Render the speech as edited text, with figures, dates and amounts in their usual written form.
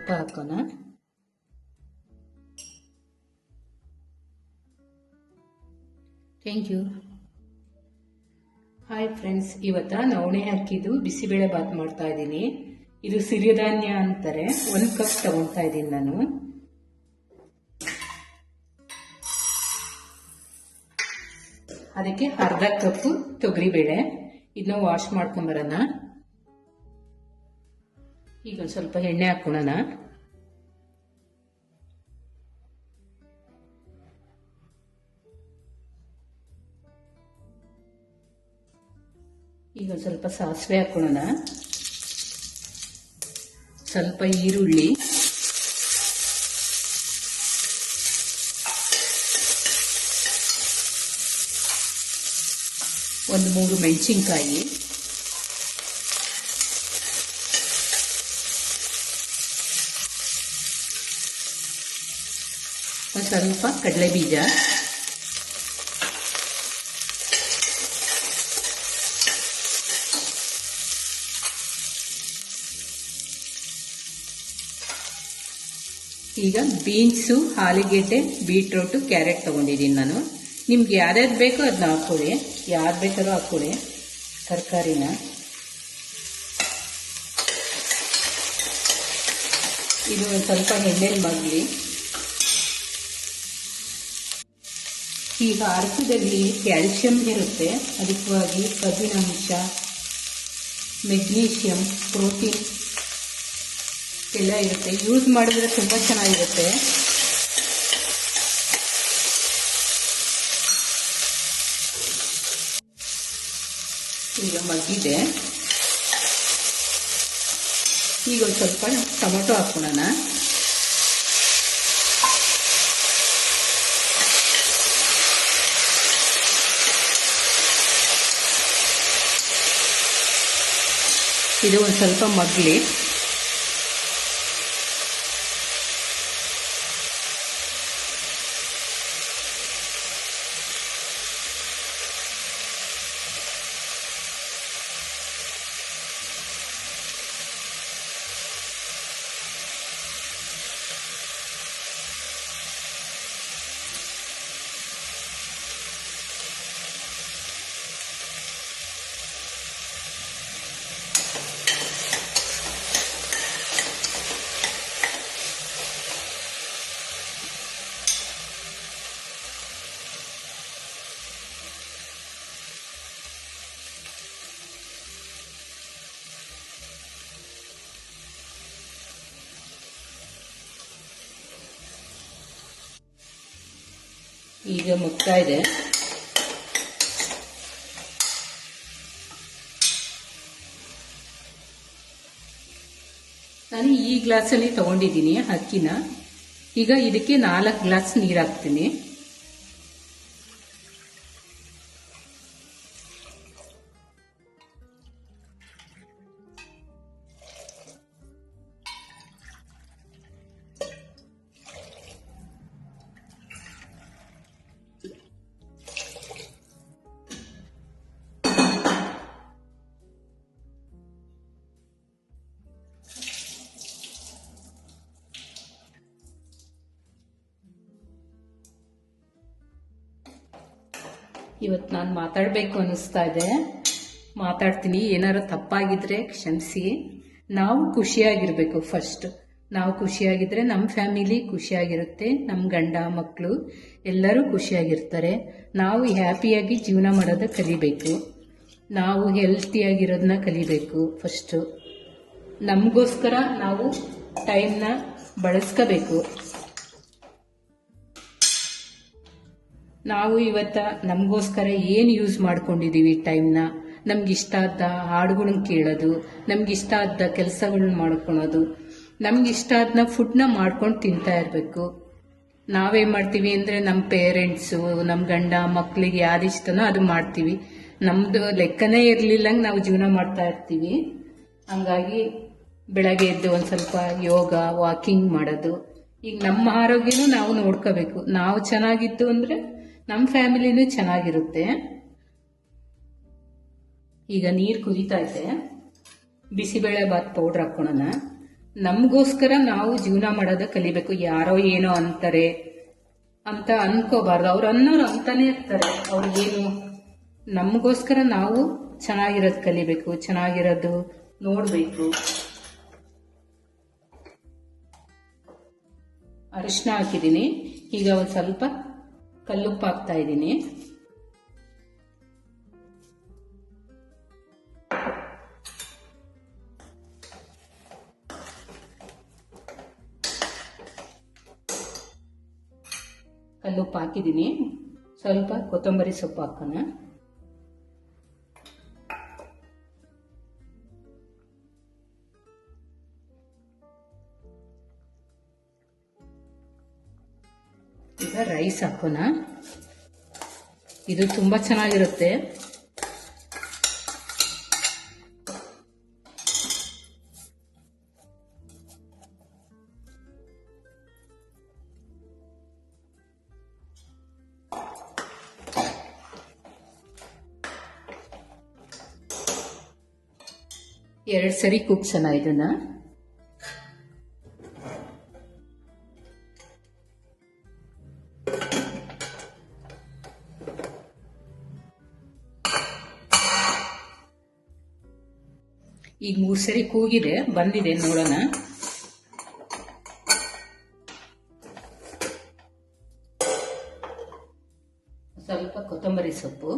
ತುಪ್ಪ ಹಾಕೋಣ. Thank you. Hi friends, ಇವತ್ತ ನವಣೆ ಹಾಕಿದ್ದು ಬಿಸಿಬೇಳೆ ಬಾತ್ ಮಾಡ್ತಾ ಇದ್ದೀನಿ. ಇದು ಸಿರಿಧಾನ್ಯ ಅಂತಾರೆ. 1 ಕಪ್ ತಗೊಳ್ತಾ ಇದ್ದೀನಿ ನಾನು. ಅದಕ್ಕೆ ಅರ್ಧ ಕಪ್ ತೊಗರಿಬೇಳೆ. ಇದನ್ನ ವಾಶ್ ಮಾಡ್ಕೊಂಬರೋಣ. ಈಗ ಒಂದು ಸ್ವಲ್ಪ ಎಣ್ಣೆ ಹಾಕೊಳ್ಳೋಣ. ಈಗ ಒಂದು ಸ್ವಲ್ಪ ಸಾಸಿವೆ ಹಾಕೊಳ್ಳೋಣ. ಸ್ವಲ್ಪ ಈರುಳ್ಳಿ, ಒಂದು 3 ಮೆಣಸಿನ್ಕಾಯಿ, ಒಂದು ಸ್ವಲ್ಪ ಕಡಲೆ ಬೀಜ, ಈಗ ಬೀನ್ಸು, ಆಲೂಗೆಡ್ಡೆ, ಬೀಟ್ರೂಟು, ಕ್ಯಾರೆಟ್ ತೊಗೊಂಡಿದ್ದೀನಿ ನಾನು. ನಿಮ್ಗೆ ಯಾವ್ಯಾವ್ದು ಬೇಕೋ ಅದನ್ನ ಹಾಕ್ಕೊಳ್ಳಿ, ಯಾವ್ದು ಬೇಕಾದ್ರೂ ಹಾಕ್ಕೊಳ್ಳಿ ತರಕಾರಿನ. ಇದು ಒಂದು ಸ್ವಲ್ಪ ಎಣ್ಣೆಲಿ ಮಗ್ಲಿ. ಈಗ ಅರ್ಕದಲ್ಲಿ ಕ್ಯಾಲ್ಸಿಯಂ ಇರುತ್ತೆ, ಅದಕ್ಕಾಗಿ ಕಬ್ಬಿಣಾಂಶ, ಮೆಗ್ನೀಷಿಯಂ, ಪ್ರೋಟೀನ್ ಎಲ್ಲ ಇರುತ್ತೆ. ಯೂಸ್ ಮಾಡಿದ್ರೆ ತುಂಬ ಚೆನ್ನಾಗಿರುತ್ತೆ. ಈಗ ಮಗ್ಗಿದೆ. ಈಗ ಒಂದು ಸ್ವಲ್ಪ ಟೊಮೆಟೊ ಹಾಕೋಣ. ಇದು ಒಂದು ಸ್ವಲ್ಪ ಮಗ್ಲಿ. ಈಗ ಮುಗ್ತಾ ಇದೆ. ನಾನು ಈ ಗ್ಲಾಸಲ್ಲಿ ತಗೊಂಡಿದ್ದೀನಿ ಅಕ್ಕಿನ. ಈಗ ಇದಕ್ಕೆ 4 ಗ್ಲಾಸ್ ನೀರು ಹಾಕ್ತೀನಿ. ಇವತ್ತು ನಾನು ಮಾತಾಡಬೇಕು ಅನ್ನಿಸ್ತಾ ಇದೆ, ಮಾತಾಡ್ತೀನಿ. ಏನಾರು ತಪ್ಪಾಗಿದ್ರೆ ಕ್ಷಮಿಸಿ. ನಾವು ಖುಷಿಯಾಗಿರ್ಬೇಕು. ಫಸ್ಟ್ ನಾವು ಖುಷಿಯಾಗಿದ್ರೆ ನಮ್ಮ ಫ್ಯಾಮಿಲಿ ಖುಷಿಯಾಗಿರುತ್ತೆ, ನಮ್ಮ ಗಂಡ ಮಕ್ಕಳು ಎಲ್ಲರೂ ಖುಷಿಯಾಗಿರ್ತಾರೆ. ನಾವು ಹ್ಯಾಪಿಯಾಗಿ ಜೀವನ ಮಾಡೋದು ಕಲಿಬೇಕು. ನಾವು ಹೆಲ್ತಿಯಾಗಿರೋದನ್ನ ಕಲಿಬೇಕು. ಫಸ್ಟು ನಮಗೋಸ್ಕರ ನಾವು ಟೈಮ್ನ ಬಳಸ್ಕೋಬೇಕು. ನಾವು ಇವತ್ತ ನಮಗೋಸ್ಕರ ಏನು ಯೂಸ್ ಮಾಡ್ಕೊಂಡಿದ್ದೀವಿ ಟೈಮ್ನ, ನಮ್ಗಿಷ್ಟ ಆದ ಹಾಡುಗಳನ್ನ ಕೇಳೋದು, ನಮ್ಗಿಷ್ಟ ಆದ ಕೆಲಸಗಳನ್ನ ಮಾಡ್ಕೊಳೋದು, ನಮ್ಗಿಷ್ಟ ಆದ್ನ ಫುಡ್ನ ಮಾಡ್ಕೊಂಡು ತಿಂತಾ ಇರಬೇಕು. ನಾವೇನು ಮಾಡ್ತೀವಿ ಅಂದರೆ ನಮ್ಮ ಪೇರೆಂಟ್ಸು, ನಮ್ಮ ಗಂಡ ಮಕ್ಕಳಿಗೆ ಯಾವ್ದು ಇಷ್ಟನೋ ಅದು ಮಾಡ್ತೀವಿ. ನಮ್ಮದು ಲೆಕ್ಕನೇ ಇರಲಿಲ್ಲಂಗೆ ನಾವು ಜೀವನ ಮಾಡ್ತಾ ಇರ್ತೀವಿ. ಹಂಗಾಗಿ ಬೆಳಗ್ಗೆ ಎದ್ದು ಒಂದು ಸ್ವಲ್ಪ ಯೋಗ, ವಾಕಿಂಗ್ ಮಾಡೋದು. ಈಗ ನಮ್ಮ ಆರೋಗ್ಯನೂ ನಾವು ನೋಡ್ಕೋಬೇಕು. ನಾವು ಚೆನ್ನಾಗಿತ್ತು ಅಂದರೆ ನಮ್ಮ ಫ್ಯಾಮಿಲಿನೂ ಚೆನ್ನಾಗಿರುತ್ತೆ. ಈಗ ನೀರು ಕುದೀತಾ ಇದೆ. ಬಿಸಿಬೇಳೆ ಬಾತ್ ಪೌಡ್ರ್ ಹಾಕೋಣ. ನಮಗೋಸ್ಕರ ನಾವು ಜೀವನ ಮಾಡೋದ ಕಲಿಬೇಕು. ಯಾರೋ ಏನೋ ಅಂತಾರೆ ಅಂತ ಅನ್ಕೋಬಾರ್ದು. ಅವ್ರು ಅನ್ನೋರು ಅಂತಾನೆ ಇರ್ತಾರೆ. ಅವ್ರಿಗೇನು, ನಮಗೋಸ್ಕರ ನಾವು ಚೆನ್ನಾಗಿರೋದು ಕಲಿಬೇಕು, ಚೆನ್ನಾಗಿರೋದು ನೋಡಬೇಕು. ಅರಿಶಿನ ಹಾಕಿದ್ದೀನಿ. ಈಗ ಒಂದು ಸ್ವಲ್ಪ ಕಲ್ಲುಪ್ಪು ಹಾಕ್ತಾ ಇದ್ದೀನಿ. ಕಲ್ಲುಪ್ಪು ಹಾಕಿದ್ದೀನಿ. ಸ್ವಲ್ಪ ಕೊತ್ತಂಬರಿ ಸೊಪ್ಪು ಹಾಕೋಣ. ಈಗ ರೈಸ್ ಹಾಕೋಣ. ಇದು ತುಂಬಾ ಚೆನ್ನಾಗಿರುತ್ತೆ. ಎರಡು ಸರಿ ಕುಗ್ಸೋಣ ಇದನ್ನ. ಈಗ 3 ಸರಿ ಕೂಗಿದೆ, ಬಂದಿದೆ, ನೋಡೋಣ. ಸ್ವಲ್ಪ ಕೊತ್ತಂಬರಿ ಸೊಪ್ಪು,